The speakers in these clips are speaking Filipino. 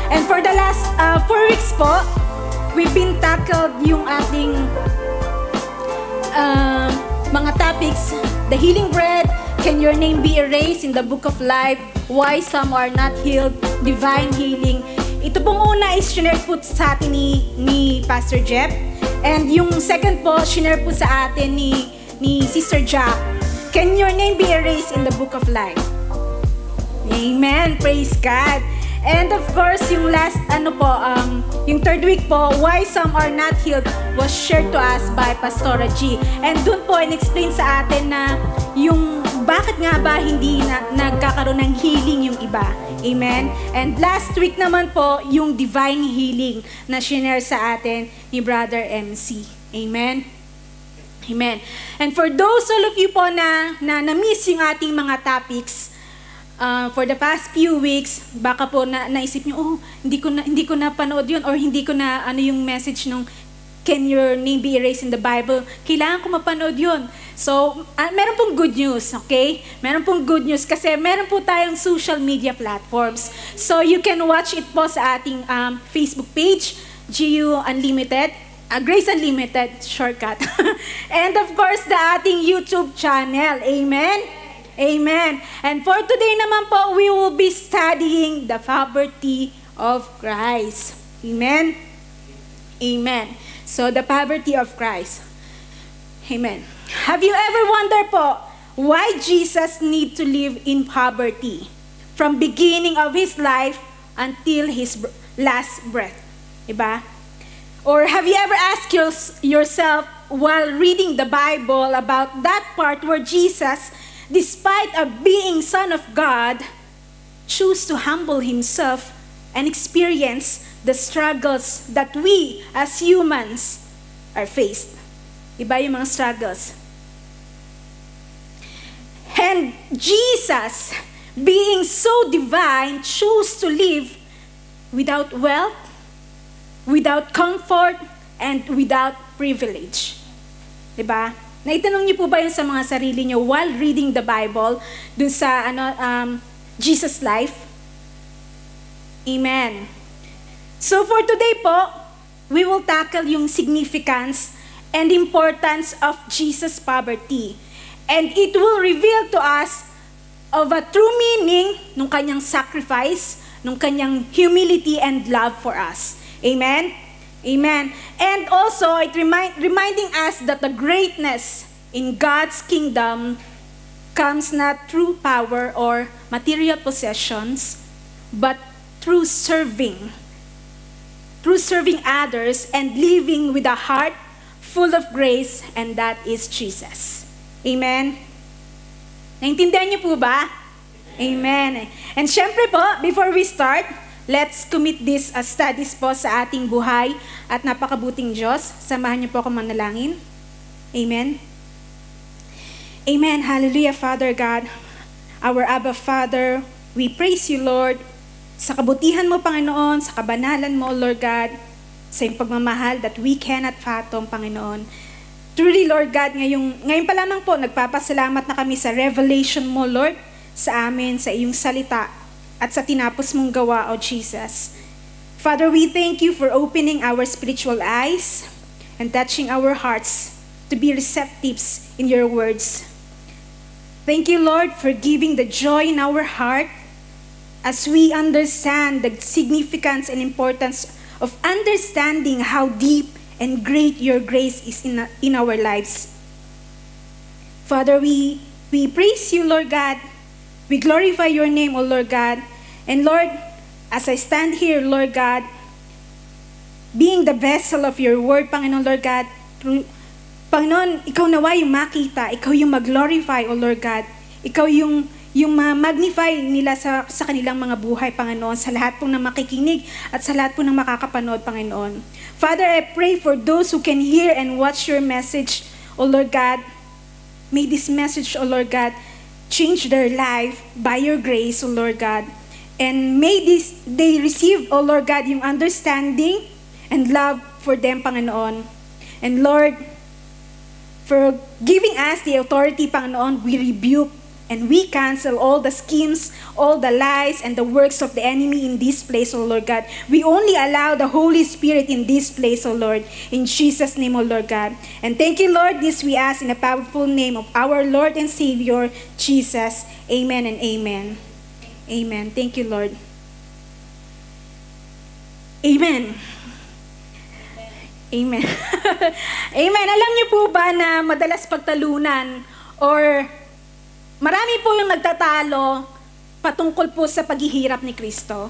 And for the last 4 weeks po, we've been tackled yung ating mga topics. The healing bread, can your name be erased in the book of life? Why some are not healed? Divine healing. Ito pong una is shinare po sa atin ni Pastor Jeff. And yung second po, shinare po sa atin ni Sister Jack. Can your name be erased in the book of life? Amen. Praise God. And of course, yung last, yung third week po, why some are not healed was shared to us by Pastora G. And dun po, in-explain sa atin na yung bakit nga ba hindi nagkakaroon ng healing yung iba. Amen? And last week naman po, yung divine healing na shinare sa atin ni Brother MC. Amen? Amen. And for those all of you po na na-miss yung ating mga topics, for the past few weeks, baka po naisip nyo, hindi ko na panood yun or hindi ko na yung message nung can your name be erased in the Bible. Kailangan ko mapanood yun. So, meron pong good news, okay? Meron pong good news kasi meron po tayong social media platforms. So, you can watch it po sa ating Facebook page, GU Unlimited. Grace Unlimited, shortcut. And of course, the ating YouTube channel. Amen? Amen. And for today naman po, we will be studying the poverty of Christ. Amen? Amen. So, the poverty of Christ. Amen. Have you ever wondered po, why Jesus need to live in poverty from beginning of His life until His last breath? Diba? Or have you ever asked yourself while reading the Bible about that part where Jesus, despite of being Son of God, chose to humble Himself and experience the struggles that we as humans are faced? Iba yung mga struggles. And Jesus, being so divine, chose to live without wealth, without comfort, and without privilege. Diba? Naitanong niyo po ba yun sa mga sarili niyo while reading the Bible dun sa Jesus' life? Amen. So for today po, we will tackle yung significance and importance of Jesus' poverty. And it will reveal to us of a true meaning nung kanyang sacrifice, nung kanyang humility and love for us. Amen? Amen. And also, it reminding us that the greatness in God's kingdom comes not through power or material possessions, but through serving others and living with a heart full of grace, and that is Jesus. Amen? Naintindihan niyo po ba? Amen. And syempre po, before we start, let's commit this studies po sa ating buhay at napakabuting Diyos. Samahan niyo po ako manalangin. Amen. Amen. Hallelujah, Father God. Our Abba Father, we praise you, Lord, sa kabutihan mo, Panginoon, sa kabanalan mo, Lord God, sa iyong pagmamahal that we cannot fathom, Panginoon. Truly, Lord God, ngayon pa lamang po, nagpapasalamat na kami sa revelation mo, Lord, sa amin, sa iyong salita, at sa tinapos mong gawa, O Jesus. Father, we thank you for opening our spiritual eyes and touching our hearts to be receptive in your words. Thank you, Lord, for giving the joy in our heart as we understand the significance and importance of understanding how deep and great your grace is in our lives. Father, we praise you, Lord God. We glorify your name, O Lord God. And Lord, as I stand here, Lord God, being the vessel of your word, Panginoon, Lord God, Panginoon, ikaw nawa yung makita, ikaw yung mag-glorify, O Lord God. Ikaw yung ma-magnify nila sa kanilang mga buhay, Panginoon, sa lahat pong na makikinig at sa lahat pong na makakapanood, Panginoon. Father, I pray for those who can hear and watch your message, O Lord God. May this message, O Lord God, change their life by your grace, O Lord God. And may they receive, O Lord God, yung understanding and love for them, Panginoon. And Lord, for giving us the authority, Panginoon, we rebuke And we cancel all the schemes, all the lies, and the works of the enemy in this place, O Lord God. We only allow the Holy Spirit in this place, O Lord. In Jesus' name, O Lord God. And thank you, Lord. This we ask in the powerful name of our Lord and Savior, Jesus. Amen and amen. Amen. Thank you, Lord. Amen. Amen. Amen. Alam niyo po ba na madalas pagtalunan or marami po yung nagtatalo patungkol po sa paghihirap ni Kristo?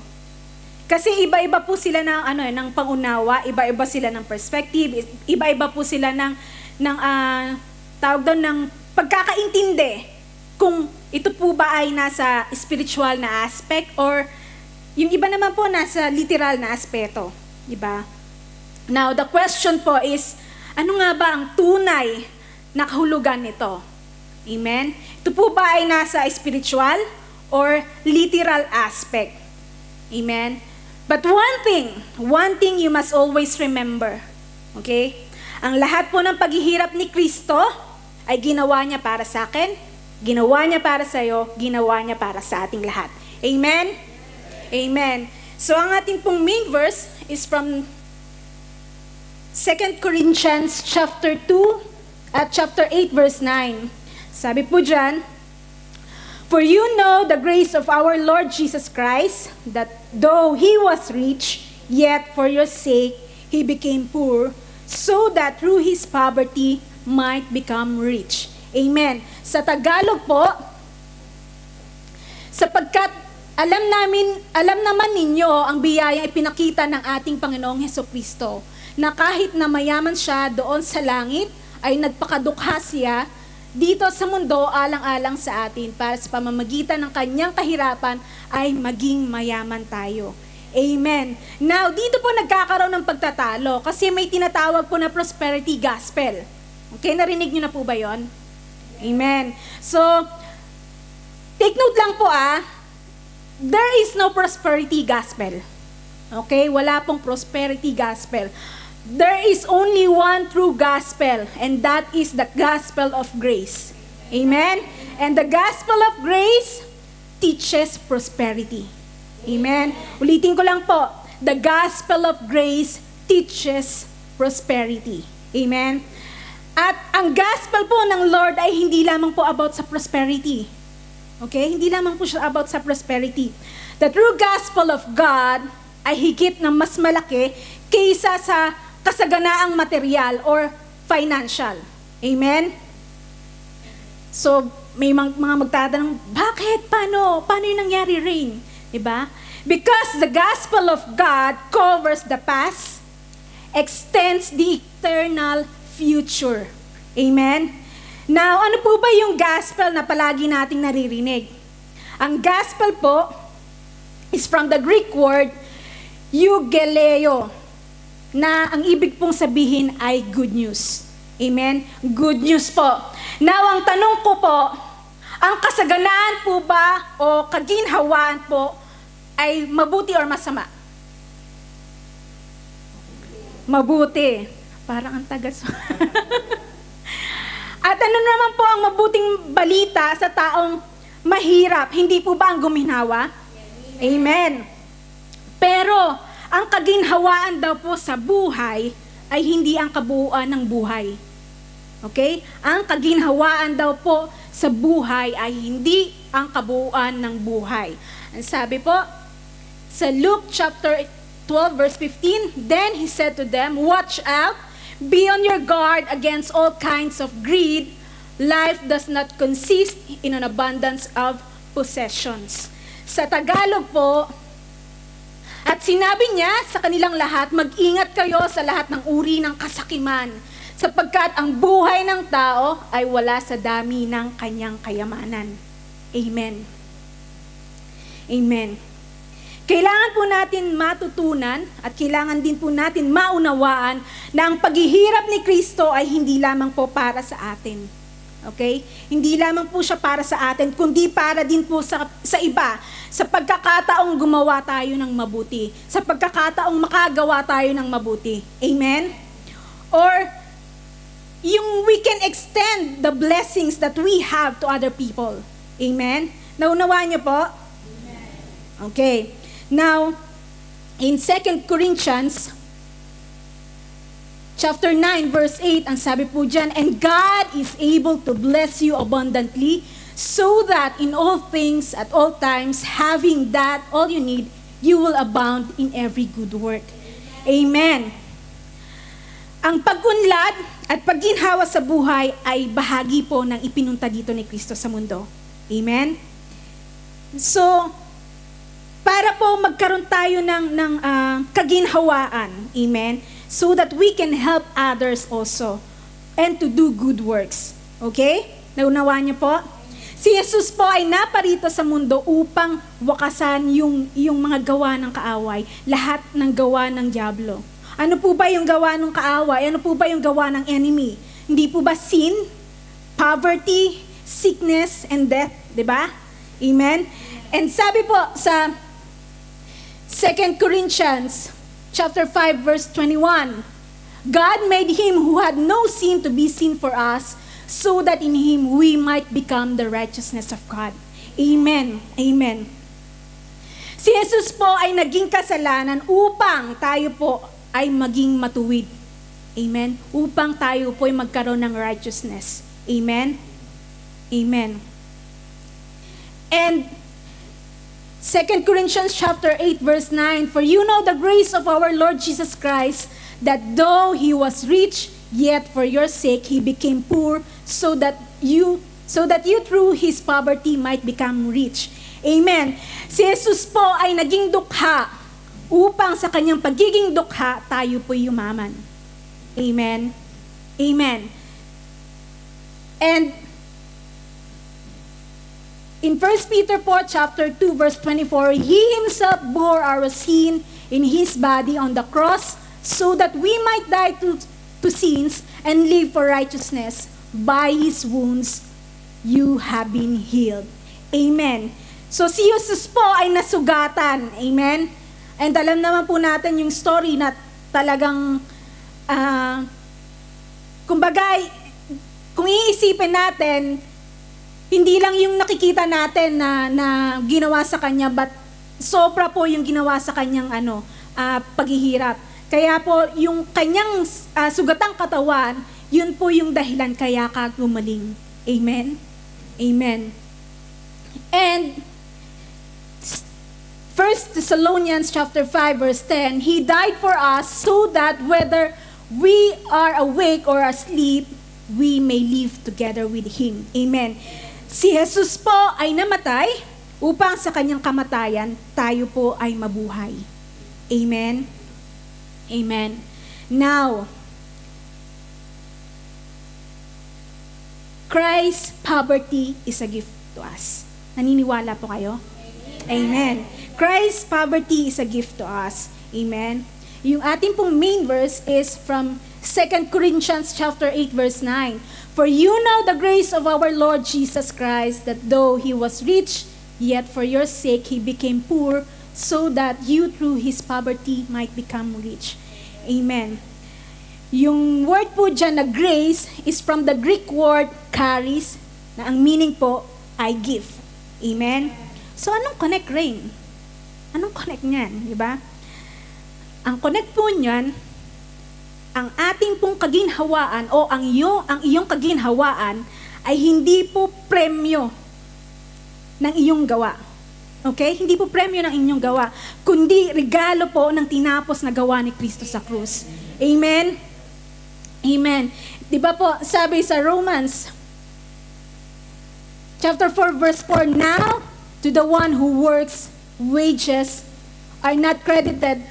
Kasi iba-iba po sila ng pangunawa, iba-iba sila ng perspective, iba-iba po sila tawag doon ng pagkakaintindi kung ito po ba ay nasa spiritual na aspect or yung iba naman po nasa literal na aspeto, di ba? Now, the question po is, ano nga ba ang tunay na kahulugan nito? Amen? Ito po ba ay nasa spiritual or literal aspect? Amen? But one thing you must always remember, okay? Ang lahat po ng paghihirap ni Kristo ay ginawa niya para sa akin, ginawa niya para sa iyo, ginawa niya para sa ating lahat. Amen? Amen. So, ang ating pong main verse is from 2 Corinthians chapter 2 at chapter 8 verse 9. Sabi po dyan, "For you know the grace of our Lord Jesus Christ, that though He was rich, yet for your sake He became poor, so that through His poverty might become rich." Amen. Sa Tagalog po, sapagkat alam naman ninyo ang biyayang ipinakita ng ating Panginoong Hesukristo, na kahit na mayaman siya doon sa langit, ay nagpakadukha siya dito sa mundo alang-alang sa atin para sa pamamagitan ng kanyang kahirapan ay maging mayaman tayo. Amen. Now, dito po nagkakaroon ng pagtatalo kasi may tinatawag po na prosperity gospel. Okay, narinig niyo na po ba yon? Amen. So, take note lang po there is no prosperity gospel. Okay, wala pong prosperity gospel. There is only one true gospel, and that is the gospel of grace. Amen? And the gospel of grace teaches prosperity. Amen? Ulitin ko lang po. The gospel of grace teaches prosperity. Amen? At ang gospel po ng Lord ay hindi lamang po about sa prosperity. Okay? Hindi lamang po siya about sa prosperity. The true gospel of God ay higit na mas malaki kaysa sa kasaganaang material or financial. Amen? So, may mga magtatanong, bakit? Paano yung nangyari, Rain? Diba? Because the gospel of God covers the past, extends the eternal future. Amen? Now, ano po ba yung gospel na palagi nating naririnig? Ang gospel po is from the Greek word eugeleo, na ang ibig pong sabihin ay good news. Amen? Good news po. Now, ang tanong ko po, ang kasaganaan po ba o kaginhawaan po ay mabuti or masama? Mabuti. Parang ang tagas. At ano naman po ang mabuting balita sa taong mahirap? Hindi po ba ang guminhawa? Amen. Pero, ang kaginhawaan daw po sa buhay ay hindi ang kabuuan ng buhay. Okay? Ang kaginhawaan daw po sa buhay ay hindi ang kabuuan ng buhay. Ang sabi po, sa Luke chapter 12 verse 15, "Then he said to them, watch out, be on your guard against all kinds of greed. Life does not consist in an abundance of possessions." Sa Tagalog po, at sinabi niya sa kanilang lahat, mag-ingat kayo sa lahat ng uri ng kasakiman, sapagkat ang buhay ng tao ay wala sa dami ng kanyang kayamanan. Amen. Amen. Kailangan po natin matutunan at kailangan din po natin maunawaan na ang paghihirap ni Kristo ay hindi lamang po para sa atin. Okay? Hindi lamang po siya para sa atin, kundi para din po sa iba. Sa pagkakataong gumawa tayo ng mabuti. Sa pagkakataong makagawa tayo ng mabuti. Amen? Or, we can extend the blessings that we have to other people. Amen? Naunawaan niyo po? Okay. Now, in 2 Corinthians chapter 9, verse 8, ang sabi po dyan, and God is able to bless you abundantly, so that in all things, at all times, having that, all you need, you will abound in every good work. Amen. Ang pag-unlad at pagginhawa sa buhay ay bahagi po ng ipinunta dito ni Kristo sa mundo. Amen? So, para po magkaroon tayo ng kaginhawaan, amen, so that we can help others also and to do good works. Okay? Naunawaan niyo po? Si Jesus po ay naparito sa mundo upang wakasan yung mga gawa ng kaaway, lahat ng gawa ng dyablo. Ano po ba yung gawa ng kaaway? Ano po ba yung gawa ng enemy? Hindi po ba sin, poverty, sickness, and death? Diba? Amen? And sabi po sa 2 Corinthians chapter 5, verse 21, God made him who had no sin to be sin for us, so that in him we might become the righteousness of God. Amen. Amen. Si Jesus po ay naging kasalanan upang tayo po ay maging matuwid. Amen. Upang tayo po ay magkaroon ng righteousness. Amen. Amen. And 2 Corinthians chapter 8, verse 9, for you know the grace of our Lord Jesus Christ, that though he was rich, yet for your sake he became poor, so that you through his poverty might become rich. Amen. Si Jesus po ay naging dukha upang sa kanyang pagiging dukha tayo po yumaman. Amen. Amen. And in 1 Peter po, chapter 2, verse 24, he himself bore our sin in his body on the cross, so that we might die to sins and live for righteousness. By his wounds, you have been healed. Amen. So si Jesus po ay nasugatan. Amen. And alam naman po natin yung story na talagang, kumbaga, kung iisipin natin, hindi lang yung nakikita natin na ginawa sa kanya, but sobra po yung ginawa sa kanyang paghihirap. Kaya po, yung kanyang sugatang katawan, yun po yung dahilan kaya ka gumaling. Amen? Amen. And 1 Thessalonians chapter 5, verse 10, he died for us so that whether we are awake or asleep, we may live together with him. Amen. Si Jesus po ay namatay upang sa kanyang kamatayan, tayo po ay mabuhay. Amen. Amen. Now, Christ's poverty is a gift to us. Naniniwala po kayo? Amen. Christ's poverty is a gift to us. Amen. Yung ating pong main verse is from 2 Corinthians chapter 8, verse 9. For you know the grace of our Lord Jesus Christ, that though he was rich, yet for your sake he became poor, so that you through his poverty might become rich. Amen. Yung word po dyan na grace is from the Greek word charis, na ang meaning po ay gift. Amen. So anong connect, Rain? Anong connect niyan? Diba? Ang connect po niyan, ang ating pong kaginhawaan o ang iyong kaginhawaan ay hindi po premyo ng iyong gawa. Okay? Hindi po premyo ng inyong gawa, kundi regalo po ng tinapos na gawa ni Kristo sa krus. Amen? Amen. Diba po, sabi sa Romans chapter 4, verse 4, now to the one who works, wages are not credited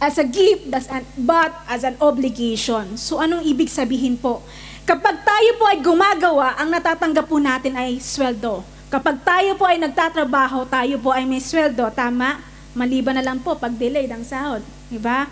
as a gift, but as an obligation. So anong ibig sabihin po? Kapag tayo po ay gumagawa, ang natatanggap po natin ay sweldo. Kapag tayo po ay nagtatrabaho, tayo po ay may sweldo. Tama? Maliban na lang po pag delayed ang sahod. Diba?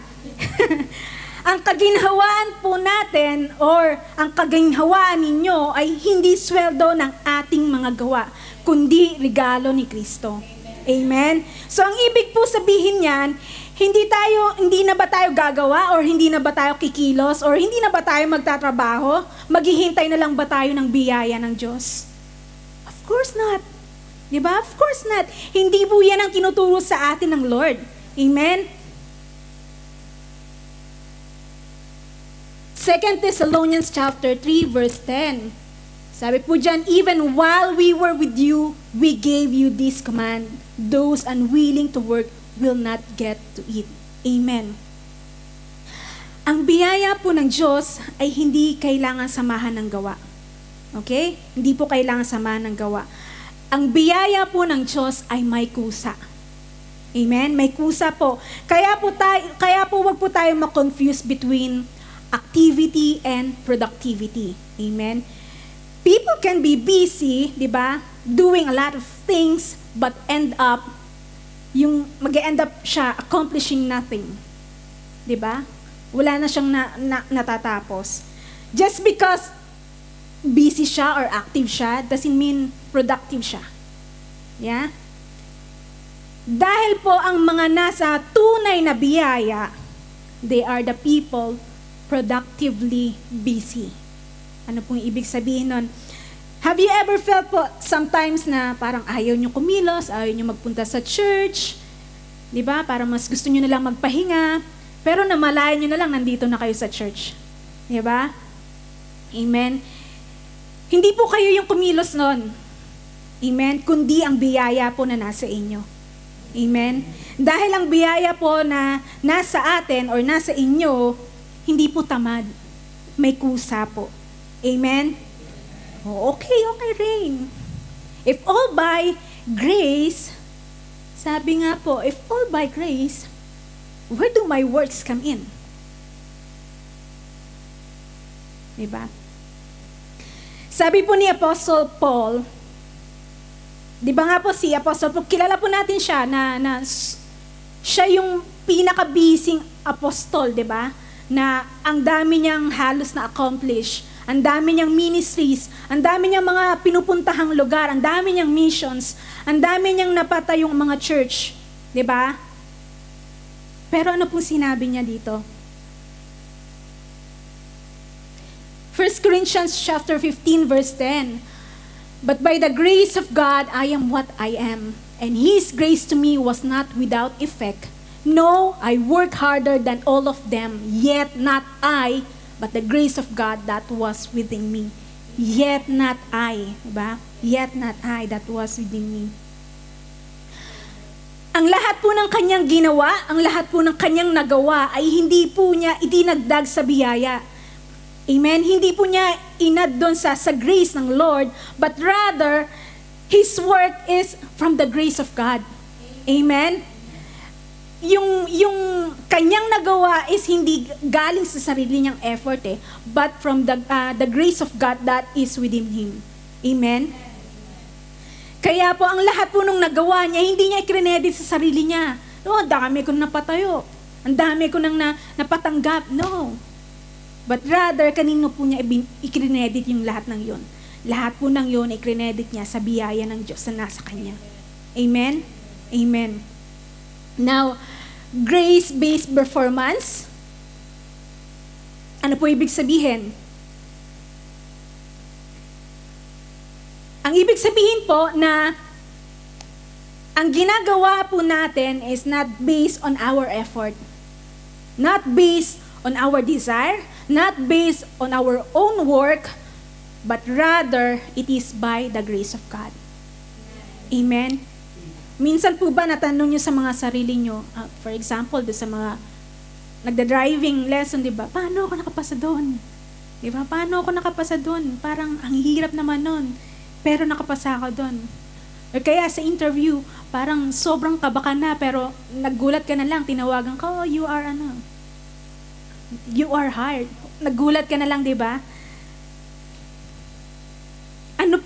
Ang kaginhawaan po natin or ang kaginhawaan ninyo ay hindi sweldo ng ating mga gawa, kundi regalo ni Kristo. Amen? So ang ibig po sabihin niyan, hindi na ba tayo gagawa or hindi na ba tayo kikilos or hindi na ba tayo magtatrabaho? Maghihintay na lang ba tayo ng biyaya ng Diyos? Of course not. Di ba? Of course not. Hindi po yan ang tinuturo sa atin ng Lord. Amen? 2 Thessalonians chapter 3 verse 10. Sabi po dyan, even while we were with you, we gave you this command. Those unwilling to work will not get to eat. Amen. Ang biyaya po ng Diyos ay hindi kailangan samahan ng gawa. Okay? Hindi po kailangan samahan ng gawa. Ang biyaya po ng Diyos ay may kusa. Amen? May kusa po. Kaya po wag po tayo ma-confuse between activity and productivity. Amen? People can be busy, di ba? Doing a lot of things, but mag-end up siya accomplishing nothing. Di ba? Wala na siyang natatapos. Just because busy siya or active siya, doesn't mean productive siya. Yeah? Dahil po ang mga nasa tunay na biyaya, they are the people productively busy. Ano pong ibig sabihin nun? Have you ever felt po sometimes na parang ayaw nyo kumilos, ayaw nyo magpunta sa church, di ba? Parang mas gusto nyo na lang magpahinga, pero namalayan nyo na lang nandito na kayo sa church. Di ba? Amen? Hindi po kayo yung kumilos nun. Amen? Kundi ang biyaya po na nasa inyo. Amen? Dahil ang biyaya po na nasa atin or nasa inyo, hindi po tamad. May kusa po. Amen? Oh, okay, Rain. If all by grace, sabi nga po, if all by grace, where do my works come in? Diba? Sabi po ni Apostle Paul, di ba nga po si Apostle Paul, kilala po natin siya na siya yung pinaka-busy apostol, di ba? Na ang dami niyang halos na-accomplish, ang dami niyang ministries, ang dami niyang mga pinupuntahang lugar, ang dami niyang missions, ang dami niyang napatayong mga church, di ba? Pero ano pong sinabi niya dito? 1 Corinthians chapter 15 verse 10. But by the grace of God, I am what I am, and His grace to me was not without effect. No, I work harder than all of them, yet not I, but the grace of God that was within me. Yet not I, diba? Yet not I that was within me. Ang lahat po ng kanyang ginawa, ang lahat po ng kanyang nagawa ay hindi po niya idinagdag sa biyaya. Amen? Hindi po niya inad doon sa grace ng Lord, but rather, His work is from the grace of God. Amen? Yung kanyang nagawa is hindi galing sa sarili niyang effort but from the grace of God that is within Him. Amen? Kaya po, ang lahat po nung nagawa niya, hindi niya i-credit sa sarili niya. No, ang dami ko nang napatayo. Ang dami ko nang napatanggap. No. But rather, kanino po niya i-credit yung lahat ng yun? Lahat po ng yun, i-credit niya sa biyaya ng Diyos na nasa Kanya. Amen? Amen. Now, grace-based performance, ano po ibig sabihin? Ang ibig sabihin po na ang ginagawa po natin is not based on our effort, not based on our desire, not based on our own work, but rather it is by the grace of God. Amen? Minsan po ba natanong nyo sa mga sarili nyo, for example, sa mga nagda-driving lesson, di ba? Paano ako nakapasa doon? Di ba? Paano ako nakapasa doon? Parang ang hirap naman nun. Pero nakapasa ako doon. O kaya sa interview, parang sobrang kaba ka na, pero naggulat ka na lang, tinawagan ka, oh, you are hired. Naggulat ka na lang, di ba?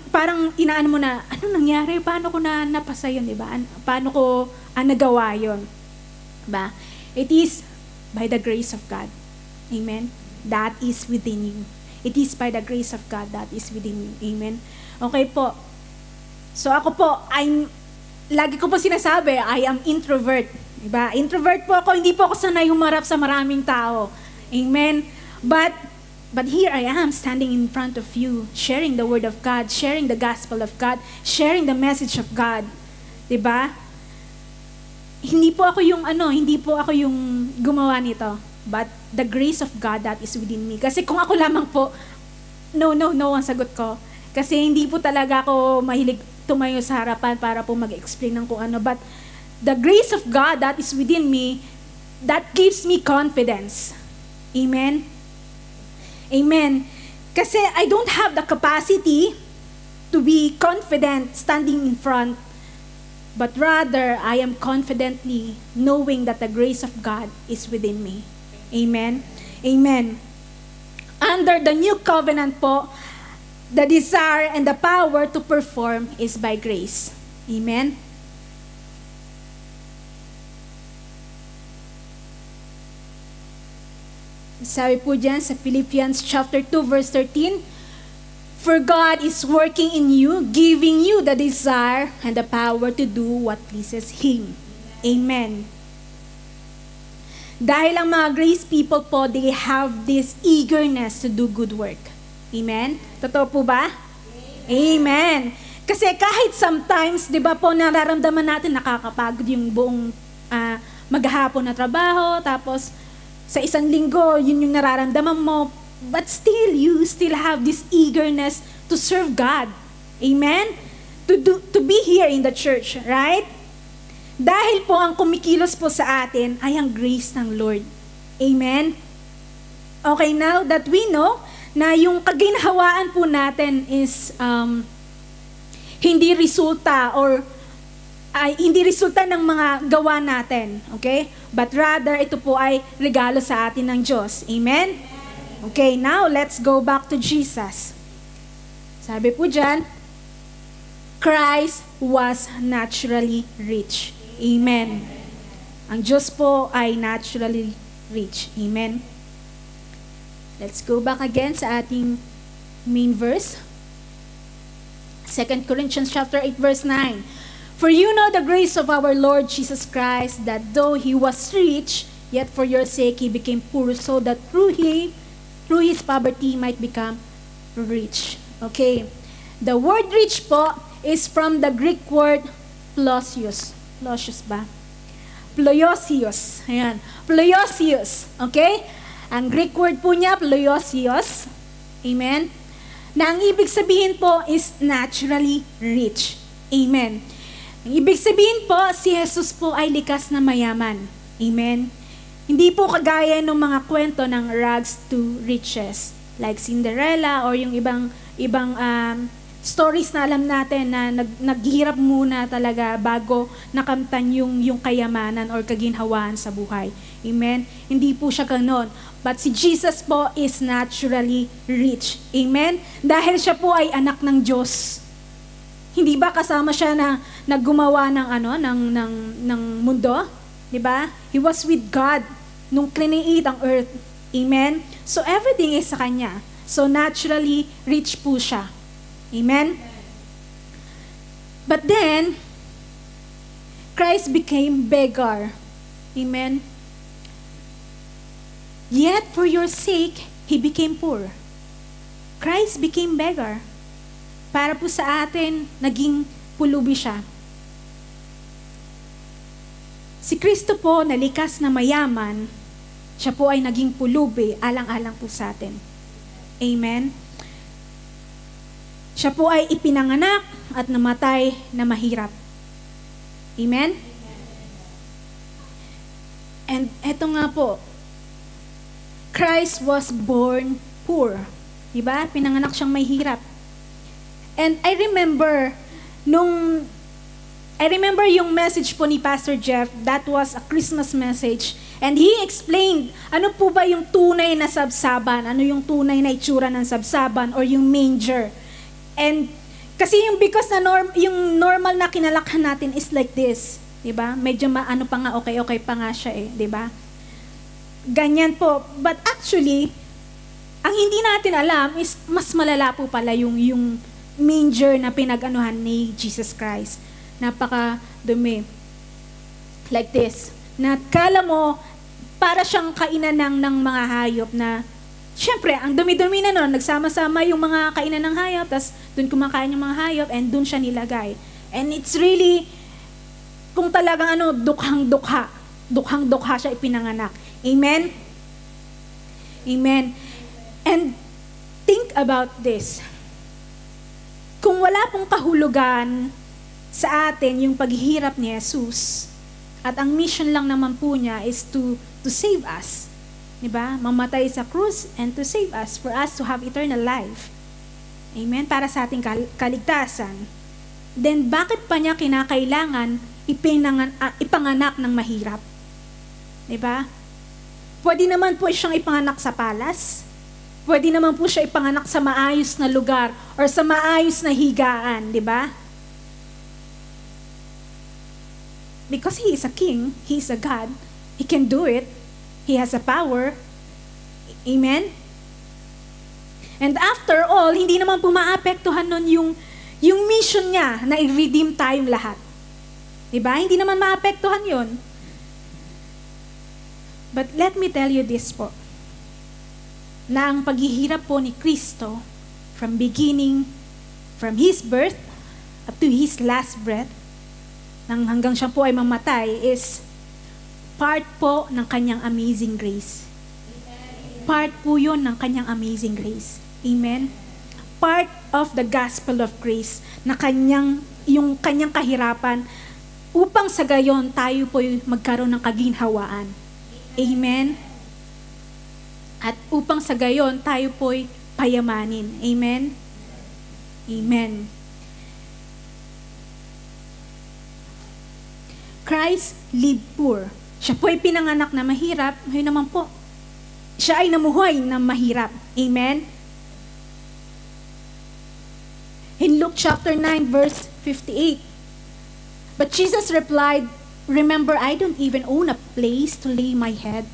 Parang inaan mo na, ano nangyari? Paano ko na napasa yun, di ba? Paano ko nagawa yun? Diba? It is by the grace of God. Amen? That is within you. It is by the grace of God that is within you. Amen? Okay po. So ako po, lagi ko po sinasabi, I am introvert. Diba? Introvert po ako, hindi po ako sanay humarap sa maraming tao. Amen? But, But here I am standing in front of you, sharing the word of God, sharing the gospel of God, sharing the message of God. 'Di ba? Hindi po ako yung gumawa nito, but the grace of God that is within me. Kasi kung ako lamang po, no ang sagot ko. Kasi hindi po talaga ako mahilig tumayo sa harapan para po mag-explain ng kung ano. But the grace of God that is within me, that gives me confidence. Amen? Amen. Kasi I don't have the capacity to be confident standing in front, but rather I am confidently knowing that the grace of God is within me. Amen. Amen. Under the new covenant po, the desire and the power to perform is by grace. Amen. Sabi po dyan sa Philippians chapter 2 verse 13, "For God is working in you, giving you the desire and the power to do what pleases Him." Amen. Dahil ang mga grace people po, they have this eagerness to do good work. Amen? Totoo po ba? Amen. Kasi kahit sometimes, di ba po, nararamdaman natin nakakapagod yung buong maghapon na trabaho, tapos sa isang linggo, yun yung nararamdaman mo, but still, you still have this eagerness to serve God. Amen? To be here in the church, right? Dahil po ang kumikilos po sa atin ay ang grace ng Lord. Amen? Okay, now that we know na yung kaginhawaan po natin is hindi resulta ng mga gawa natin, okay? But rather, ito po ay regalo sa atin ng Diyos. Amen? Okay, now let's go back to Jesus. Sabi po dyan, Christ was naturally rich. Amen. Ang Diyos po ay naturally rich. Amen. Let's go back again sa ating main verse. 2 Corinthians chapter 8 verse 9. "For you know the grace of our Lord Jesus Christ, that though He was rich, yet for your sake He became poor, so that through His poverty might become rich." Okay. The word rich po is from the Greek word ploisios. Ploisios ba? Ploisios. Ayan. Ploisios. Okay? Ang Greek word po niya, ploisios. Amen? Na ang ibig sabihin po is naturally rich. Amen. Ang ibig sabihin po, si Jesus po ay likas na mayaman. Amen? Hindi po kagaya ng mga kwento ng rags to riches. Like Cinderella or yung ibang stories na alam natin na naghihirap muna talaga bago nakamtan yung kayamanan or kaginhawaan sa buhay. Amen? Hindi po siya ganon. But si Jesus po is naturally rich. Amen? Dahil siya po ay anak ng Diyos. Hindi ba kasama siya na naggumawa ng mundo? 'Di ba? He was with God nung create ang earth. Amen? So everything is sa Kanya. So naturally rich po siya. Amen? But then, Christ became beggar. Amen? Yet for your sake, He became poor. Christ became beggar. Para po sa atin, naging pulubi siya. Si Kristo po, na likas na mayaman, siya po ay naging pulubi, alang-alang po sa atin. Amen? Siya po ay ipinanganak at namatay na mahirap. Amen? And eto nga po, Christ was born poor. Diba? Pinanganak siyang mahirap. And I remember yung message po ni Pastor Jeff, that was a Christmas message. And he explained, ano po ba yung tunay na sabsaban? Ano yung tunay na itsura ng sabsaban or yung manger? And kasi because yung normal na kinalakhan natin is like this, 'di ba? Medyo maano pa nga, okay pa nga siya 'di ba? Ganyan po. But actually, ang hindi natin alam is mas malala po pala yung manger na pinag-anuhan ni Jesus Christ. Napaka-dumi. Like this. Na kala mo para siyang kainan ng mga hayop na Siyempre, ang dumi-dumi na nun, nagsama-sama yung mga kainan ng hayop, tapos dun kumakain yung mga hayop, and dun siya nilagay. And it's really, kung talagang dukhang-dukha. Dukhang-dukha siya ipinanganak. Amen? Amen. And think about this. Kung wala pong kahulugan sa atin yung paghihirap ni Jesus, at ang mission lang naman po niya is to save us. Diba? Mamatay sa krus and to save us, for us to have eternal life. Amen? Para sa ating kaligtasan. Then bakit pa niya kinakailangan ipanganak ng mahirap? Diba? Pwede naman po siyang ipanganak sa palas. Pwede naman po siya ipanganak sa maayos na lugar or sa maayos na higaan, di ba? Because He is a king, He is a God, He can do it. He has a power. Amen? And after all, hindi naman po maapektuhan nun yung mission niya na i-redeem tayong lahat. Di ba? Hindi naman maapektuhan yun. But let me tell you this po, na ang paghihirap po ni Kristo from beginning, from His birth up to His last breath, nang hanggang siya po ay mamatay, is part po ng kanyang amazing grace. Part po yun ng kanyang amazing grace. Amen? Part of the gospel of grace na yung kanyang kahirapan upang sa gayon tayo po magkaroon ng kaginhawaan. Amen? At upang sa gayon, tayo po'y payamanin. Amen? Amen. Christ lived poor. Siya po'y pinanganak na mahirap. Ngayon naman po, siya ay namuhay na mahirap. Amen? In Luke chapter 9, verse 58, but Jesus replied, "Remember, I don't even own a place to lay my head.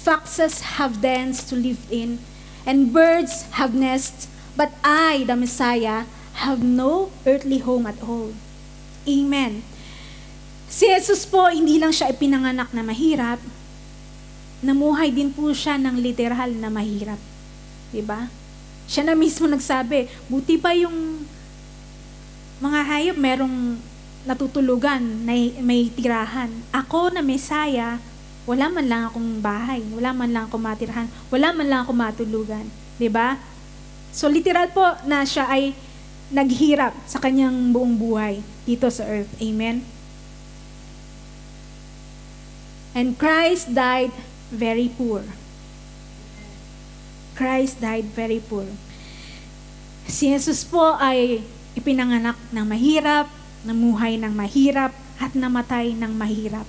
Foxes have dens to live in, and birds have nests, but I, the Messiah, have no earthly home at all." Amen. Si Jesus po, hindi lang siya ipinanganak na mahirap, namuhay din po siya ng literal na mahirap. Diba? Siya na mismo nagsabi, buti pa yung mga hayop merong natutulugan, may tirahan. Ako na Messiah, wala man lang akong bahay, wala man lang akong matirahan, wala man lang akong matulugan. Diba? So literal po na siya ay naghirap sa kanyang buong buhay dito sa earth. Amen? And Christ died very poor. Christ died very poor. Si Jesus po ay ipinanganak ng mahirap, namuhay ng mahirap, at namatay ng mahirap.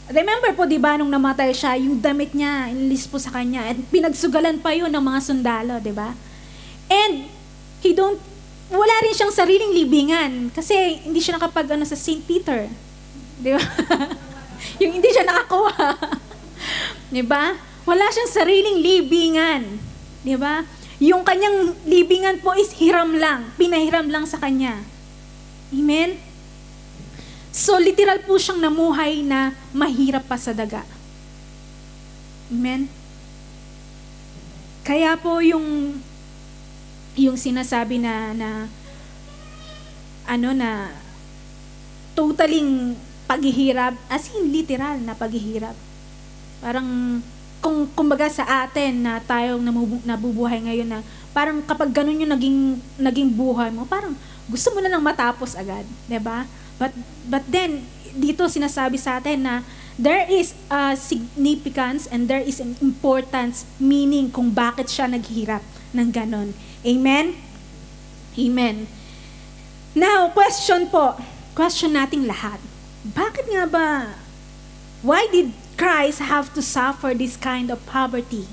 Remember po, di ba, nung namatay siya, yung damit niya, inilis po sa kanya, at pinagsugalan pa yun ng mga sundalo, di ba? And, wala rin siyang sariling libingan, kasi hindi siya nakapag, sa St. Peter. Di ba? Yung hindi siya nakakuha. Di ba? Wala siyang sariling libingan. Di ba? Yung kanyang libingan po is hiram lang, pinahiram lang sa kanya. Amen? So, literal po siyang namuhay na mahirap pa sa daga. Amen? Kaya po yung sinasabi na totaling paghihirap, as in literal na paghihirap. Parang, kumbaga sa atin na tayong nabubuhay ngayon na parang kapag ganun yung naging buhay mo, parang gusto mo na lang matapos agad, 'di ba? But then dito sinasabi sa atin na there is a significance and there is an importance, meaning kung bakit siya naghirap ng ganun. Amen? Amen. Now, question nating lahat. Bakit nga ba, why did Christ have to suffer this kind of poverty?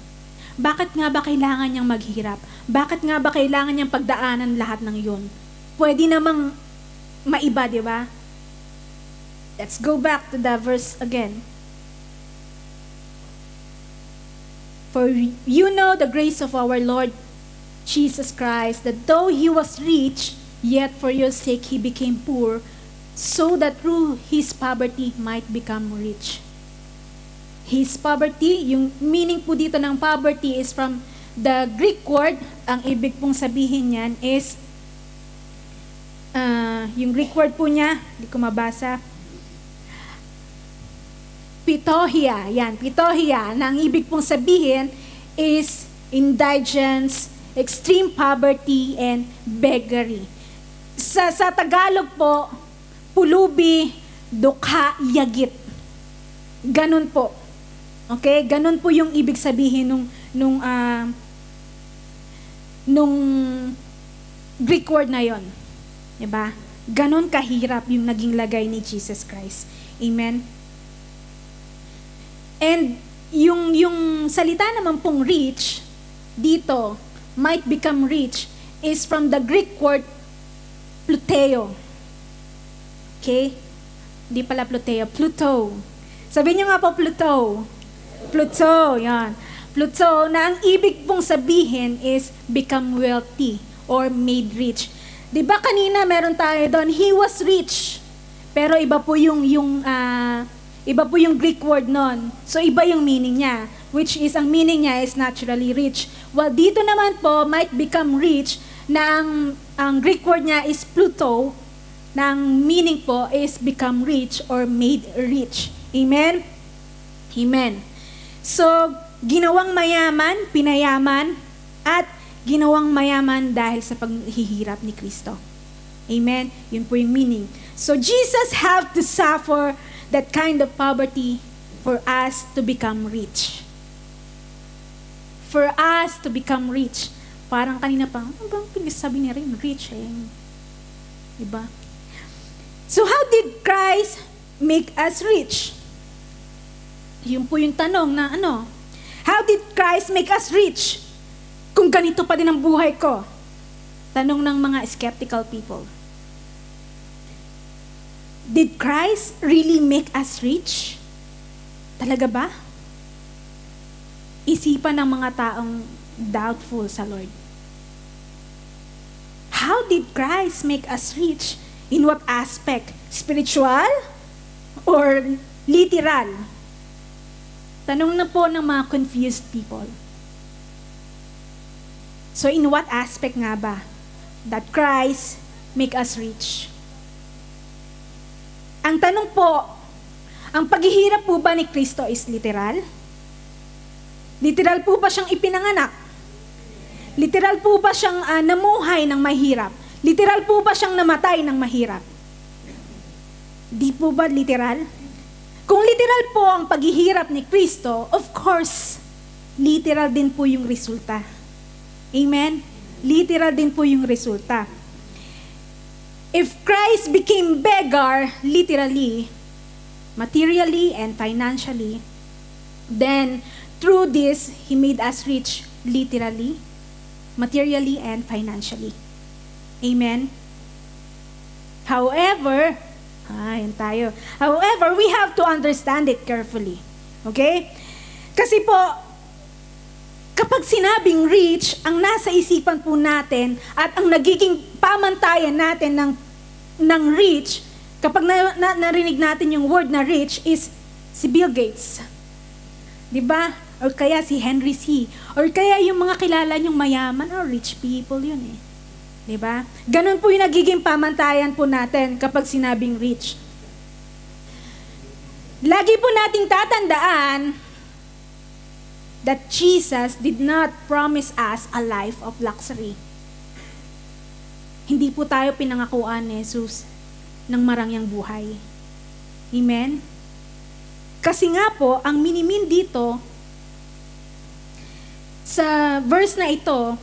Bakit nga ba kailangan niyang maghirap? Bakit nga ba kailangan niyang pagdaanan lahat ng yun? Pwede namang maiba, di ba? Let's go back to the verse again. For you know the grace of our Lord Jesus Christ, that though He was rich, yet for your sake He became poor, so that through His poverty might become rich. his poverty. Yung meaning po dito ng poverty is from the Greek word. Ang ibig pong sabihin niyan is, yung Greek word po niya, hindi ko mabasa, pitohia. Yan, pitohia, na ang ibig pong sabihin is indigence, extreme poverty, and beggary. Sa Tagalog po, pulubi, dukha, yagit. Ganun po. Okay? Ganun po yung ibig sabihin nung Greek word na yon. Diba? Ganun kahirap yung naging lagay ni Jesus Christ. Amen? And yung salita naman pong rich, dito, might become rich, is from the Greek word pluteo. Okay? Hindi pala pluteo, Pluto. Sabihin nyo nga po Pluto. Pluto, yan. Pluto, na ang ibig pong sabihin is become wealthy or made rich. Diba kanina meron tayo doon, he was rich. Pero iba po yung Greek word nun. So iba yung meaning niya, which is ang meaning niya is naturally rich. Well, dito naman po might become rich, na ang Greek word niya is Pluto, na ang meaning po is become rich or made rich. Amen? Amen. So, ginawang mayaman, pinayaman, at ginawang mayaman dahil sa paghihirap ni Kristo. Amen? Yun po yung meaning. So, Jesus have to suffer that kind of poverty for us to become rich. For us to become rich. Parang kanina pa, ano bang pinasabi niya rin? Rich eh. Diba? So, how did Christ make us rich? Yun po yung tanong na how did Christ make us rich? Kung ganito pa din ang buhay ko. Tanong ng mga skeptical people. Did Christ really make us rich? Talaga ba? Isipan ng mga taong doubtful sa Lord. How did Christ make us rich? In what aspect? Spiritual or literal? Tanong na po ng mga confused people. So in what aspect nga ba that Christ make us rich? Ang tanong po, ang paghihirap po ba ni Kristo is literal? Literal po ba siyang ipinanganak? Literal po ba siyang namuhay ng mahirap? Literal po ba siyang namatay ng mahirap? Di po ba literal? Kung literal po ang paghihirap ni Kristo, of course, literal din po yung resulta. Amen? Literal din po yung resulta. If Christ became beggar, literally, materially and financially, then through this, He made us rich literally, materially and financially. Amen? However, we have to understand it carefully. Okay? Kasi po, kapag sinabing rich, ang nasa isipan po natin at ang nagiging pamantayan natin ng rich, kapag narinig natin yung word na rich, is si Bill Gates. Diba? Or kaya si Henry C. Or kaya yung mga kilala nyong mayaman, rich people yun eh. Diba? Ganun po yung nagiging pamantayan po natin kapag sinabing rich. Lagi po nating tatandaan that Jesus did not promise us a life of luxury. Hindi po tayo pinangakuan ni Jesus ng marangyang buhay. Amen? Kasi nga po, ang minimin dito, sa verse na ito,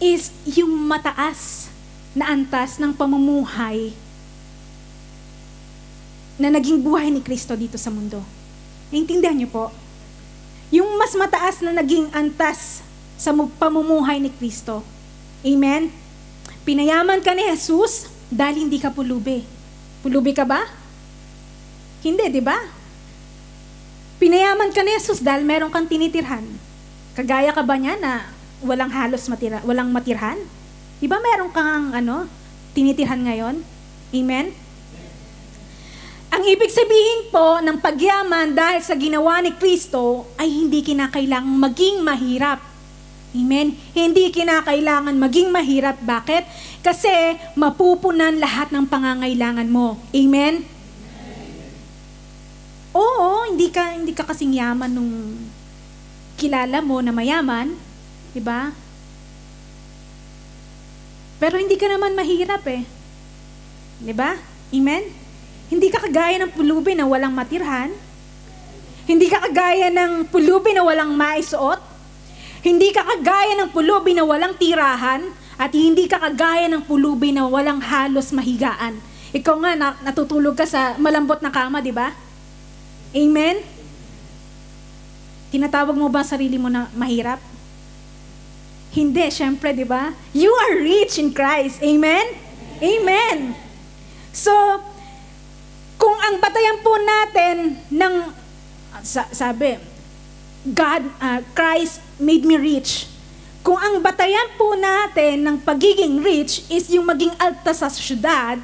is yung mataas na antas ng pamumuhay na naging buhay ni Kristo dito sa mundo. Naintindihan niyo po? Yung mas mataas na naging antas sa pamumuhay ni Kristo. Amen? Pinayaman ka ni Jesus dahil hindi ka pulubi. Pulubi ka ba? Hindi, di ba? Pinayaman ka ni Jesus dahil meron kang tinitirhan. Kagaya ka ba niya na walang matirhan? Di ba meron kang tinitirhan ngayon? Amen? Ang Ang ibig sabihin po ng pagyaman dahil sa ginawa ni Kristo ay hindi kinakailangang maging mahirap. Amen? Hindi kinakailangan maging mahirap. Bakit? Kasi mapupunan lahat ng pangangailangan mo. Amen? Oo, hindi ka kasing yaman nung kilala mo na mayaman. Diba? Pero hindi ka naman mahirap eh. Diba? Amen? Hindi ka kagaya ng pulubi na walang matirhan. Hindi ka kagaya ng pulubi na walang maisuot. Hindi ka kagaya ng pulubi na walang tirahan. At hindi ka kagaya ng pulubi na walang halos mahigaan. Ikaw nga, natutulog ka sa malambot na kama, di ba? Amen? Tinatawag mo ba sarili mo na mahirap? Hindi, syempre, di ba? You are rich in Christ. Amen? Amen. So, kung ang batayan po natin ng, sabi, Christ made me rich. Kung ang batayan po natin ng pagiging rich is yung maging alta sa syudad,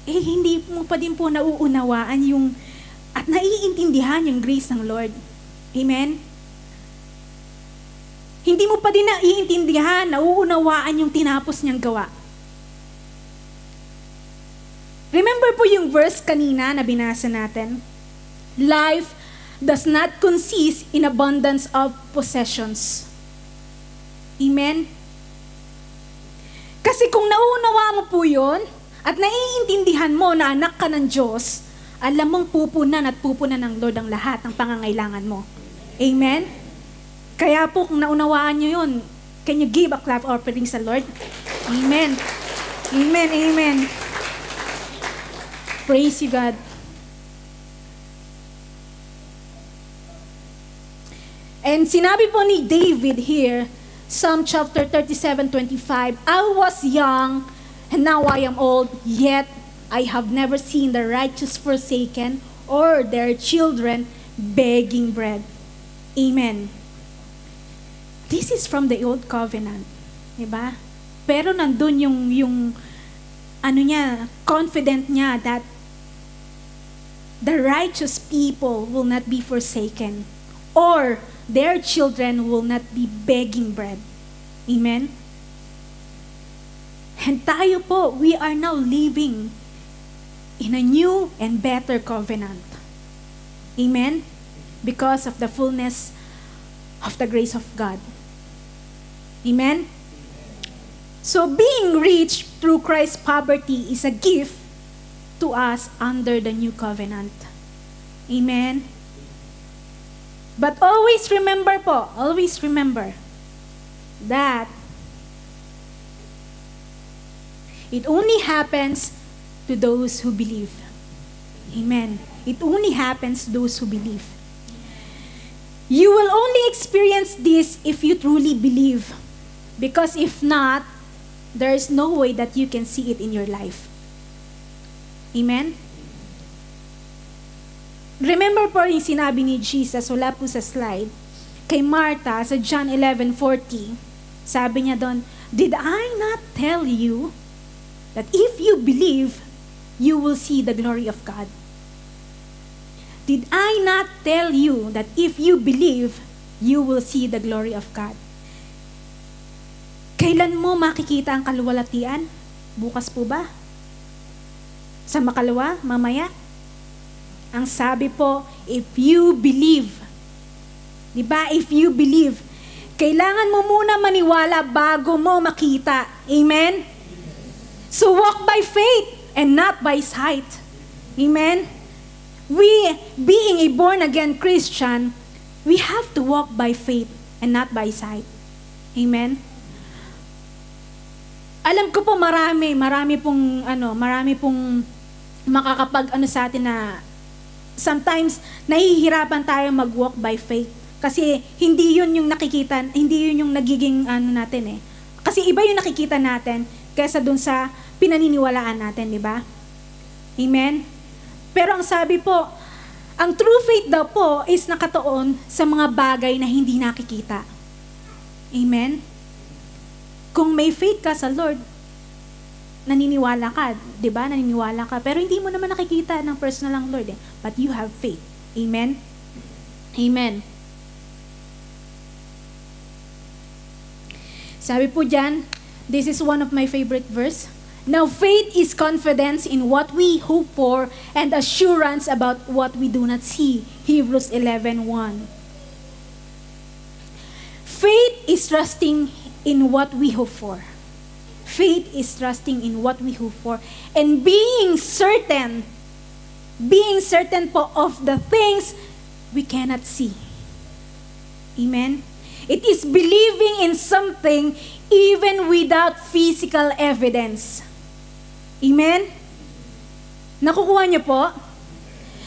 hindi mo pa din po nauunawaan yung, at naiintindihan yung grace ng Lord. Amen? Hindi mo pa din naiintindihan, nauunawaan yung tinapos niyang gawa. Remember po yung verse kanina na binasa natin? Life does not consist in abundance of possessions. Amen? Kasi kung nauunawa mo po yun, at naiintindihan mo na anak ka ng Diyos, alam mong pupunan at pupunan ng Lord ang lahat ng pangangailangan mo. Amen? Kaya po kung naunawaan nyo yun, can you give a clap offering sa Lord? Amen. Amen, amen. Praise you, God. And sinabi po ni David here, Psalm chapter 37:25, I was young, and now I am old, yet I have never seen the righteous forsaken or their children begging bread. Amen. This is from the old covenant. Diba? Pero nandun yung confident niya that the righteous people will not be forsaken or their children will not be begging bread. Amen? And tayo po, we are now living in a new and better covenant. Amen? Because of the fullness of the grace of God. Amen? So being rich through Christ's poverty is a gift to us under the new covenant. Amen? But always remember that it only happens to those who believe. Amen. It only happens to those who believe. You will only experience this if you truly believe. Because if not, there is no way that you can see it in your life. Amen? Remember po yung sinabi ni Jesus, wala po sa slide, kay Martha sa John 11:40. Sabi niya doon, did I not tell you that if you believe, you will see the glory of God? Did I not tell you that if you believe, you will see the glory of God? Kailan mo makikita ang kaluwalhatian? Bukas po ba? Sa makalawa, mamaya? Ang sabi po, if you believe. Diba? If you believe. Kailangan mo muna maniwala bago mo makita. Amen? So walk by faith and not by sight. Amen? We, being a born-again Christian, we have to walk by faith and not by sight. Amen? Alam ko po marami pong makakapag sa atin na sometimes nahihirapan tayo mag-walk by faith. Kasi hindi yun yung nakikita, hindi yun yung nagiging natin eh. Kasi iba yung nakikita natin kaysa dun sa pinaniniwalaan natin, di ba? Amen? Pero ang sabi po, ang true faith daw po is nakatuon sa mga bagay na hindi nakikita. Amen? Kung may faith ka sa Lord, naniniwala ka, 'di ba? Naniniwala ka, pero hindi mo naman nakikita ng personal ng Lord, eh. But you have faith. Amen? Amen. Sabi po diyan, this is one of my favorite verse. Now faith is confidence in what we hope for and assurance about what we do not see. Hebrews 11:1. Faith is trusting in what we hope for. Faith is trusting in what we hope for and being certain po of the things we cannot see. Amen? It is believing in something even without physical evidence. Amen? Nakukuha niyo po?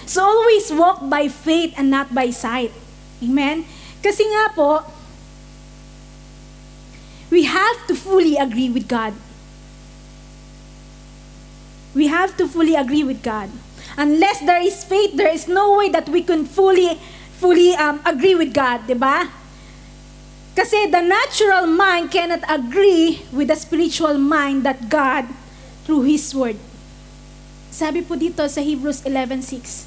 So always walk by faith and not by sight. Amen? Kasi nga po, we have to fully agree with God. We have to fully agree with God. Unless there is faith, there is no way that we can fully agree with God, di ba? Kasi the natural mind cannot agree with the spiritual mind that God through His Word. Sabi po dito sa Hebrews 11:6,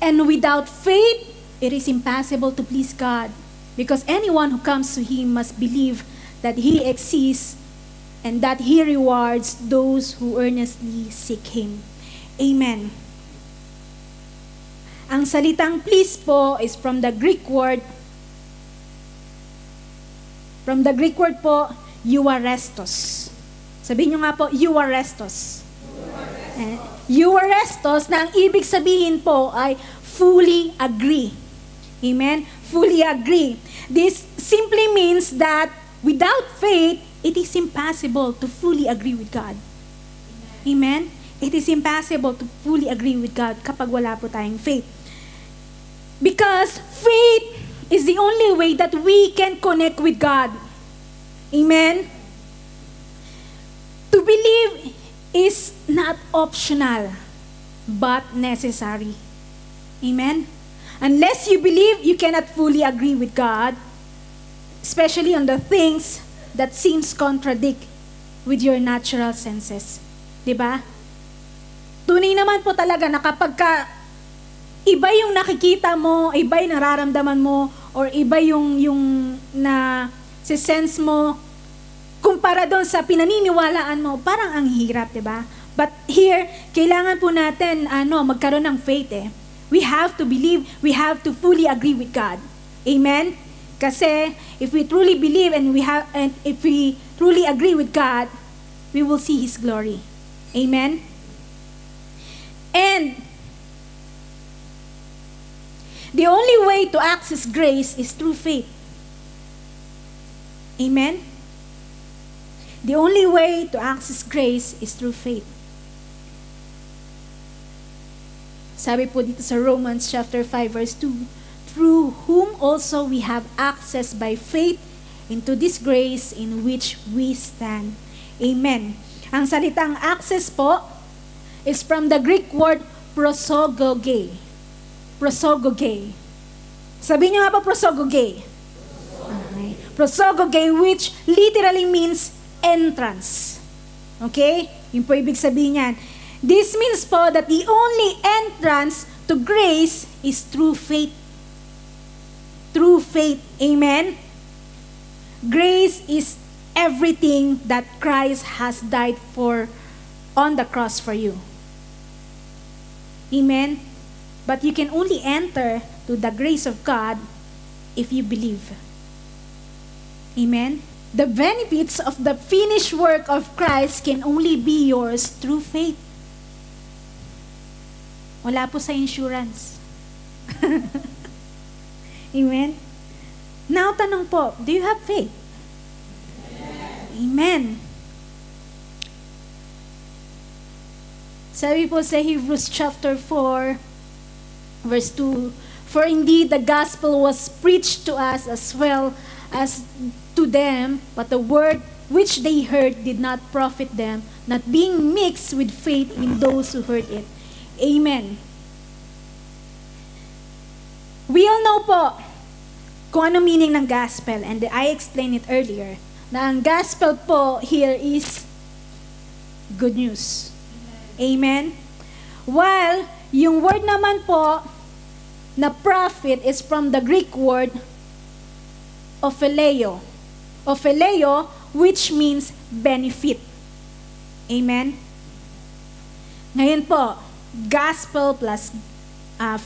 and without faith, it is impossible to please God, because anyone who comes to Him must believe that He exists and that He rewards those who earnestly seek Him. Amen. Ang salitang please po is from the Greek word po, euarestos. Sabihin nyo nga po, euarestos. Euarestos na ang ibig sabihin po ay fully agree. Amen? Fully agree. This simply means that without faith, it is impossible to fully agree with God. Amen? It is impossible to fully agree with God kapag wala po tayong faith. Because faith is the only way that we can connect with God. Amen? To believe is not optional, but necessary. Amen? Unless you believe, you cannot fully agree with God, especially on the things that seems contradict with your natural senses. Diba? Tunay naman po talaga na kapag iba yung nakikita mo, iba yung nararamdaman mo, or iba yung na sense mo, kumpara doon sa pinaniniwalaan mo, parang ang hirap, diba? But here, kailangan po natin magkaroon ng faith eh. We have to believe, we have to fully agree with God. Amen? Kasi if we truly believe and if we truly agree with God, we will see His glory. Amen? And the only way to access grace is through faith. Amen? The only way to access grace is through faith. Sabi po dito sa Romans chapter 5 verse 2, through whom also we have access by faith into this grace in which we stand. Amen. Ang salitang access po is from the Greek word prosogoge. Prosogoge. Sabihin niyo nga po prosogoge. Okay. Prosogoge, which literally means entrance. Okay? Yun po ibig sabihin niyan. This means po that the only entrance to grace is through faith. Through faith. Amen? Grace is everything that Christ has died for on the cross for you. Amen? But you can only enter to the grace of God if you believe. Amen? The benefits of the finished work of Christ can only be yours through faith. Wala po sa insurance. Amen? Now, tanong po, do you have faith? Amen. Sabi po sa Hebrews chapter 4, verse 2, for indeed the gospel was preached to us as well as to them, but the word which they heard did not profit them, not being mixed with faith in those who heard it. Amen. We all know po kung ano meaning ng gospel, and I explained it earlier, na ang gospel po here is good news. Amen? While yung word naman po na profit is from the Greek word opheleo. Opheleo, which means benefit. Amen? Ngayon po, gospel plus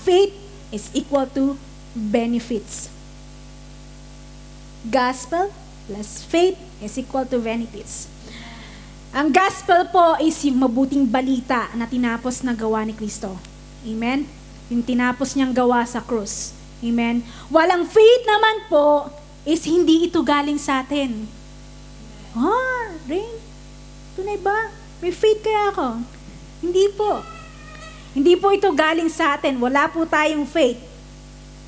faith is equal to benefits. Gospel plus faith is equal to benefits. Ang gospel po is yung mabuting balita na tinapos na gawa ni Kristo. Amen? Yung tinapos niyang gawa sa krus. Amen? Walang faith naman po is hindi ito galing sa atin. Rain? Tunay ba? May faith kaya ako? Hindi po. Hindi po ito galing sa atin. Wala po tayong faith.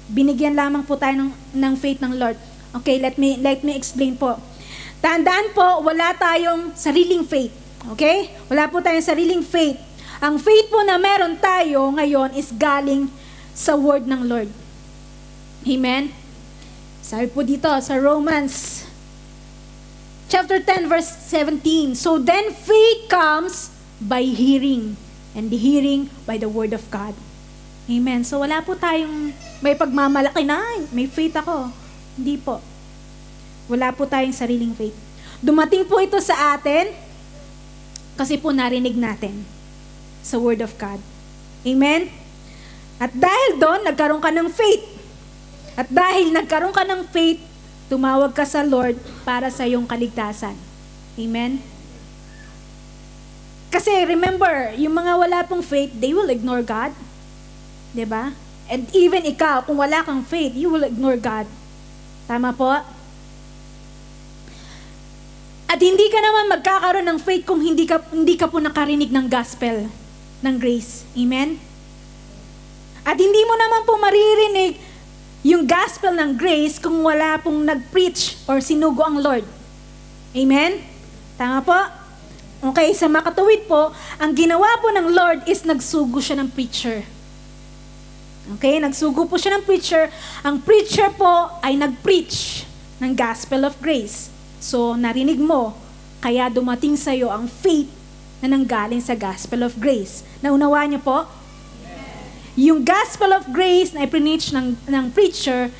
Binigyan lamang po tayo ng faith ng Lord. Okay, let me explain po. Tandaan po, wala tayong sariling faith. Okay? Wala po tayong sariling faith. Ang faith po na meron tayo ngayon is galing sa word ng Lord. Amen? Sabi po dito sa Romans chapter 10 verse 17. So then faith comes by hearing, and the hearing by the word of God. Amen. So wala po tayong may pagmamalaki na, may faith ako. Hindi po. Wala po tayong sariling faith. Dumating po ito sa atin kasi po narinig natin sa word of God. Amen? At dahil doon, nagkaroon ka ng faith. At dahil nagkaroon ka ng faith, tumawag ka sa Lord para sa iyong kaligtasan. Amen? Kasi remember, yung mga wala pong faith, they will ignore God. Diba? And even ikaw, kung wala kang faith, you will ignore God. Tama po? At hindi ka naman magkakaroon ng faith kung hindi ka po nakarinig ng gospel, ng grace. Amen? At hindi mo naman po maririnig yung gospel ng grace kung wala pong nag-preach or sinugo ang Lord. Amen? Tama po? Okay, sa makatuwid po, ang ginawa po ng Lord is nagsugo siya ng preacher. Okay, nagsugo po siya ng preacher. Ang preacher po ay nag-preach ng gospel of grace. So, narinig mo, kaya dumating sa iyo ang faith na nanggaling sa gospel of grace. Naunawa niyo po? Yung gospel of grace na ipinitch ng preacher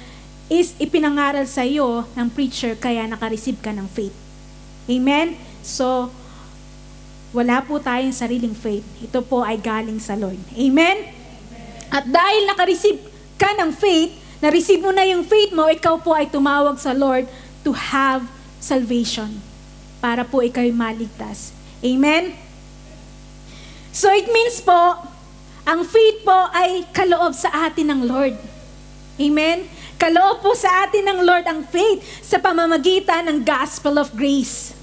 is ipinangaral sa iyo ng preacher kaya nakareceive ka ng faith. Amen? So, wala po tayong sariling faith. Ito po ay galing sa Lord. Amen? At dahil nakareceive ka ng faith, na-receive mo na yung faith mo, ikaw po ay tumawag sa Lord to have salvation. Para po ikaw maligtas. Amen? So it means po, ang faith po ay kaloob sa atin ng Lord. Amen? Kaloob po sa atin ng Lord ang faith sa pamamagitan ng gospel of grace.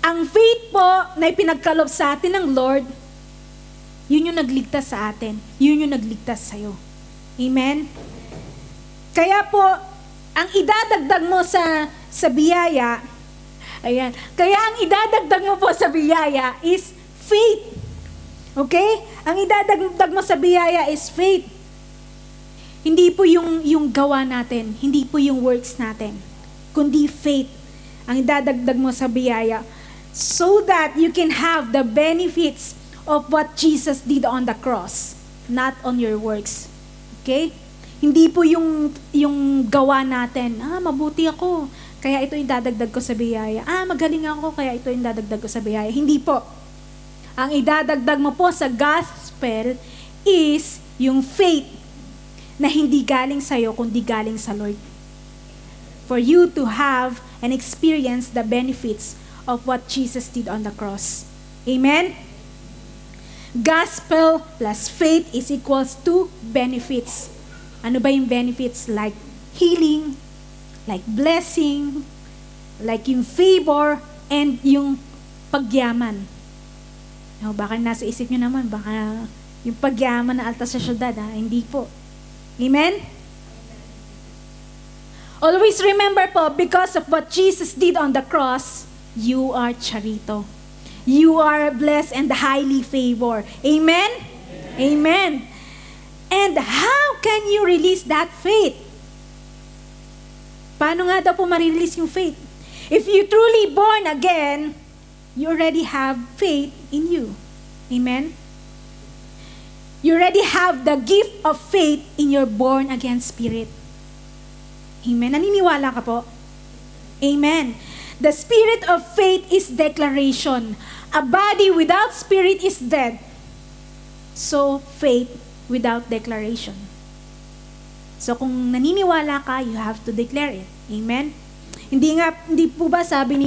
Ang faith po na ipinagkaloob sa atin ng Lord, yun yung nagligtas sa atin. Yun yung nagligtas sa'yo. Amen? Kaya po, ang idadagdag mo sa biyaya, ayan, kaya ang idadagdag mo po sa biyaya is faith. Okay? Ang idadagdag mo sa biyaya is faith. Hindi po yung gawa natin, hindi po yung works natin, kundi faith. Ang idadagdag mo sa biyaya so that you can have the benefits of what Jesus did on the cross, not on your works. Okay? Hindi po yung gawa natin, mabuti ako, kaya ito yung dadagdag ko sa biyaya. Magaling ako, kaya ito yung dadagdag ko sa biyaya. Hindi po. Ang idadagdag mo po sa gospel is yung faith na hindi galing sa'yo, kundi galing sa Lord. For you to have and experience the benefits of what Jesus did on the cross. Amen? Gospel plus faith is equals to benefits. Ano ba yung benefits? Like healing, like blessing, like yung favor, and yung pagyaman. Baka nasa isip nyo naman, baka yung pagyaman na alta sa syudad, hindi po. Amen? Always remember po, because of what Jesus did on the cross, you are charito. You are blessed and highly favored. Amen? Amen. And how can you release that faith? Paano nga daw po ma-release yung faith? If you truly born again, you already have faith in you. Amen? You already have the gift of faith in your born-again spirit. Amen? Naniniwala ka po? Amen. The spirit of faith is declaration. A body without spirit is dead. So, faith without declaration. So, kung naniniwala ka, you have to declare it. Amen? Hindi po ba sabi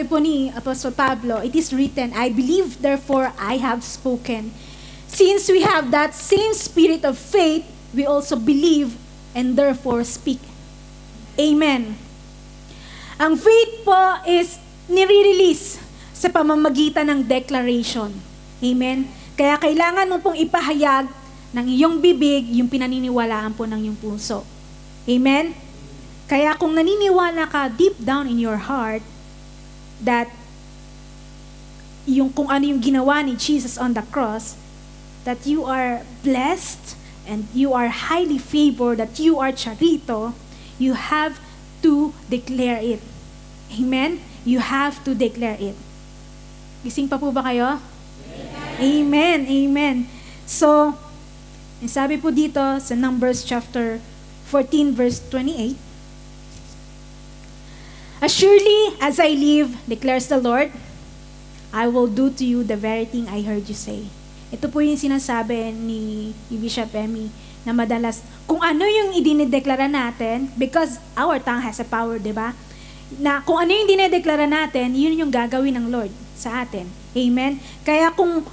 po ni Apostle Pablo, it is written, I believe, therefore I have spoken. Since we have that same spirit of faith, we also believe and therefore speak. Amen. Ang faith po is nire-release sa pamamagitan ng declaration. Amen? Kaya kailangan mo pong ipahayag ng iyong bibig yung pinaniniwalaan po ng iyong puso. Amen? Kaya kung naniniwala ka deep down in your heart that kung ano yung ginawa ni Jesus on the cross, that you are blessed and you are highly favored, that you are charito, you have to declare it. Amen? You have to declare it. Gising pa po ba kayo? Amen. Amen. So, sabi po dito sa Numbers chapter 14 verse 28, As surely as I live, declares the Lord, I will do to you the very thing I heard you say. Ito po yung sinasabi ni Bishop Emmy na madalas, kung ano yung idinideklara natin, because our tongue has a power, di ba? Na kung ano yung dinedeklara natin, yun yung gagawin ng Lord sa atin. Amen? Kaya kung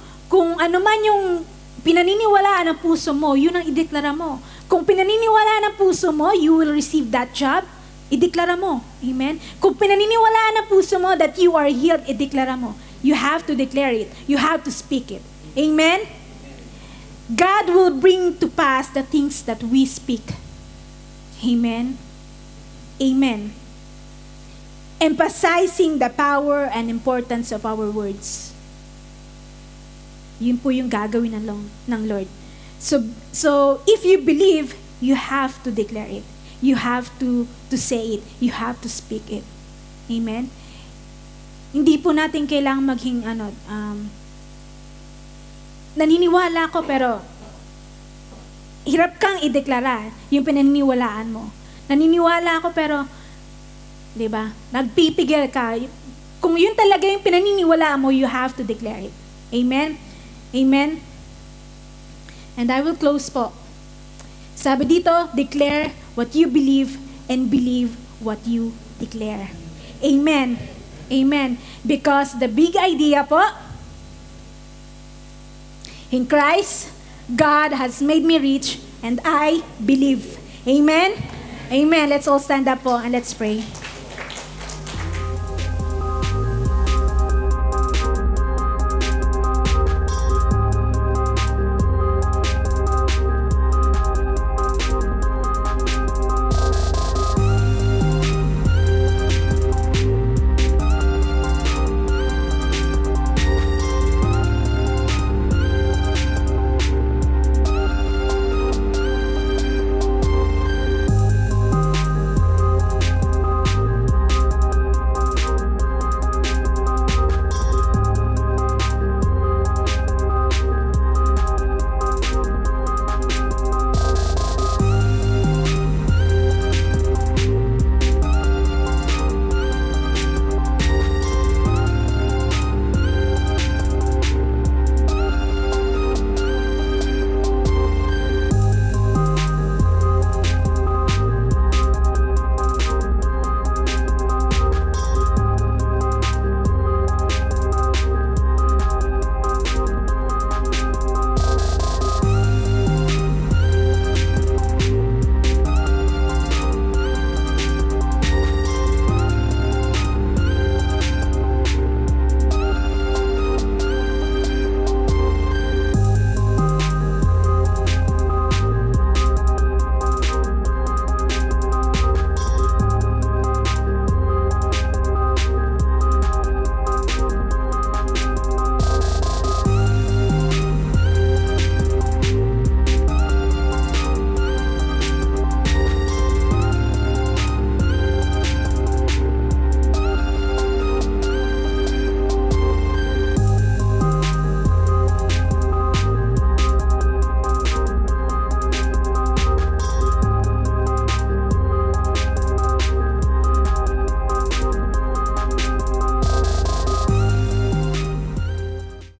ano man yung pinaniniwalaan ng puso mo, yun ang ideklara mo. Kung pinaniniwalaan ng puso mo, you will receive that job, ideklara mo. Amen? Kung pinaniniwalaan ng puso mo that you are healed, ideklara mo. You have to declare it. You have to speak it. Amen? God will bring to pass the things that we speak. Amen? Amen. Emphasizing the power and importance of our words. Yun po yung gagawin ng Lord. So if you believe, you have to declare it. You have to say it. You have to speak it. Amen? Hindi po natin kailangang maging naniniwala ko pero hirap kang ideklara yung pinaniniwalaan mo. Naniniwala ako pero 'di ba? Nagpipigil ka. Kung yun talaga yung pinaniniwalaan mo, you have to declare it. Amen? Amen? And I will close po. Sabi dito, declare what you believe and believe what you declare. Amen. Amen. Because the big idea po, in Christ, God has made me rich and I believe. Amen? Amen. Let's all stand up po and let's pray.